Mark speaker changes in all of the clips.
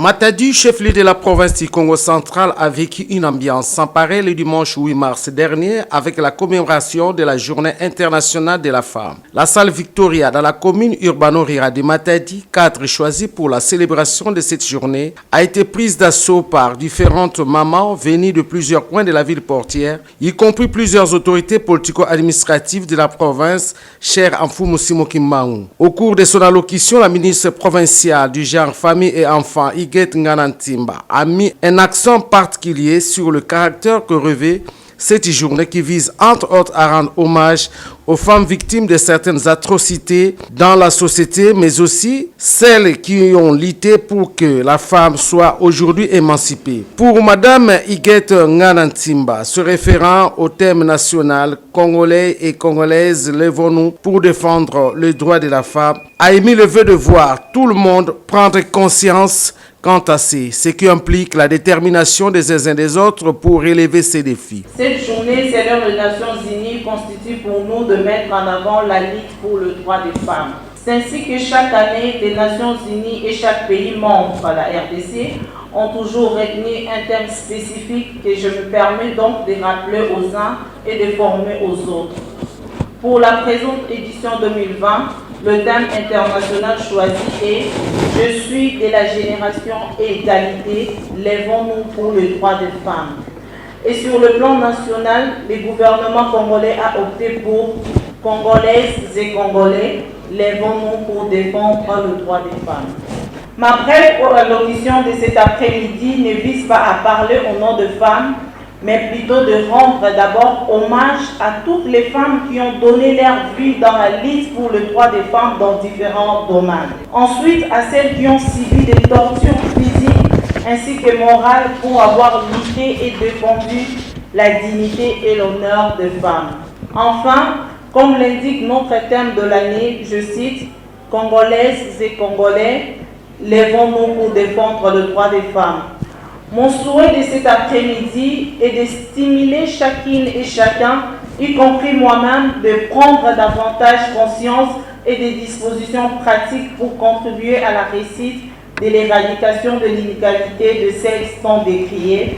Speaker 1: Matadi, chef-lieu de la province du Congo central, a vécu une ambiance sans pareil le dimanche 8 mars dernier avec la commémoration de la Journée internationale de la femme. La salle Victoria dans la commune urbano-rurale de Matadi, cadre choisi pour la célébration de cette journée, a été prise d'assaut par différentes mamans venues de plusieurs coins de la ville portière, y compris plusieurs autorités politico-administratives de la province, chère Amfumu Simokimbaou. Au cours de son allocution, la ministre provinciale du genre, famille et enfants, Iguette Nganantimba, a mis un accent particulier sur le caractère que revêt cette journée qui vise entre autres à rendre hommage aux femmes victimes de certaines atrocités dans la société, mais aussi celles qui ont lutté pour que la femme soit aujourd'hui émancipée. Pour Madame Iguette Nganantimba, se référant au thème national congolais et congolaises, lèvons-nous pour défendre les droits de la femme, a émis le vœu de voir tout le monde prendre conscience quant à ce qui implique la détermination des uns et des autres pour relever ces défis.
Speaker 2: Cette journée, célèbre les Nations Unies, constitue pour nous de mettre en avant la lutte pour le droit des femmes. C'est ainsi que chaque année, les Nations Unies et chaque pays membre à la RDC ont toujours retenu un thème spécifique que je me permets donc de rappeler aux uns et de former aux autres. Pour la présente édition 2020, le thème international choisi est « Je suis de la génération égalité, lèvons-nous pour le droit des femmes ». Et sur le plan national, le gouvernement congolais a opté pour « Congolaises et Congolais, lèvons-nous pour défendre le droit des femmes ». Ma brève allocution de cet après-midi ne vise pas à parler au nom de femmes, mais plutôt de rendre d'abord hommage à toutes les femmes qui ont donné leur vie dans la lutte pour le droit des femmes dans différents domaines. Ensuite, à celles qui ont subi des tortures physiques ainsi que morales pour avoir lutté et défendu la dignité et l'honneur des femmes. Enfin, comme l'indique notre thème de l'année, je cite, « Congolaises et Congolais, lèvons-nous pour défendre le droit des femmes ». Mon souhait de cet après-midi est de stimuler chacune et chacun, y compris moi-même, de prendre davantage conscience et des dispositions pratiques pour contribuer à la réussite de l'éradication de l'inégalité de sexe tant décriée.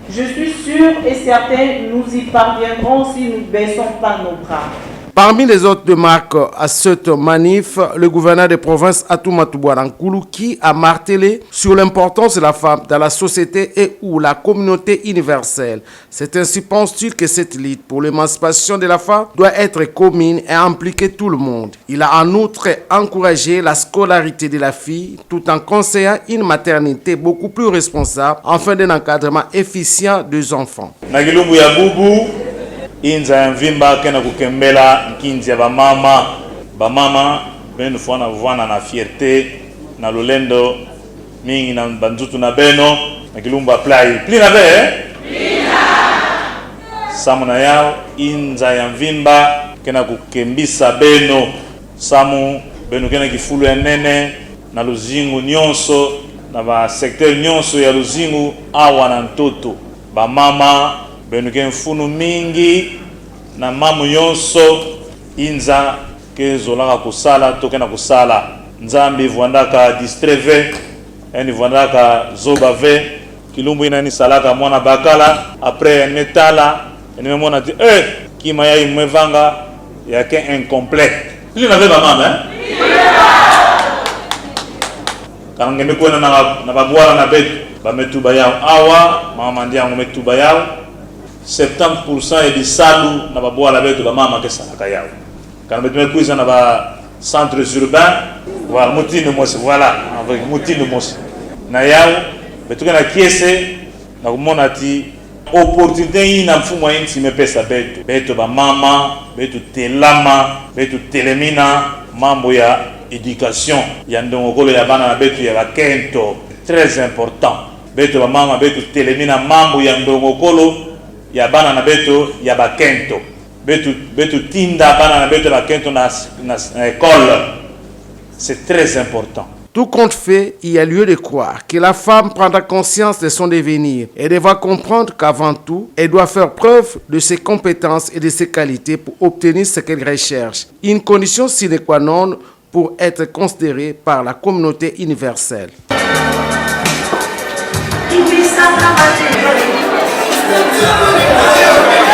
Speaker 2: Je suis sûre et certaine nous y parviendrons si nous ne baissons pas nos bras.
Speaker 1: Parmi les autres de marque à cette manif, le gouverneur de province Atoumata Bouarankulu qui a martelé sur l'importance de la femme dans la société et ou la communauté universelle. C'est ainsi, pense-t-il, que cette lutte pour l'émancipation de la femme doit être commune et impliquer tout le monde. Il a en outre encouragé la scolarité de la fille tout en conseillant une maternité beaucoup plus responsable afin d'un encadrement efficient des enfants.
Speaker 3: Inza ya mvimba kena kukembela nkinzi ya bamama benu fwana vwana na fierté na lolendo mingi na banzutu na beno na kilumba plai plina be plina samu na yao inza ya mvimba kena kukembisa beno samu benu kena kifulu ya nene na luzingu nyonso na ba secteur nyonso ya luzingu awa na ntoto bamama benuke mfunu mingi na mamu yonso inza ke zolaka kusala tokena kusala nzambi vwandaka distreve eni vwandaka zobave kilumbu ina ni salaka mwana bakala après netala eni mona ti kima ya imwevanga yake incomplet ili na beba mama kana ngeme kwena na babwala na betu bametuba yao awa mama ndiango metuba yao 70% et di salu na babwala betu ba mama kesalaka yao kana betu mekuisa na ba centres urbains voilà mutino mosi voilà avec mutino mosi na yao betu kana kiese na kumona ti opportunité ina mfumo wa nchi mepesa betu ba mama betu telama betu telemina mambo ya éducation ya ndongokolo ya bana na betu ya bakento très important betu ba mama betu telemina mambo ya ndongokolo ya bana na beto ya bakento betu tinda bana na beto bakento na école. C'est très important.
Speaker 1: Tout compte fait, il y a lieu de croire que la femme prendra conscience de son devenir et devra comprendre qu'avant tout, elle doit faire preuve de ses compétences et de ses qualités pour obtenir ce qu'elle recherche. Une condition sine qua non pour être considérée par la communauté universelle.
Speaker 4: Ibisa Kamate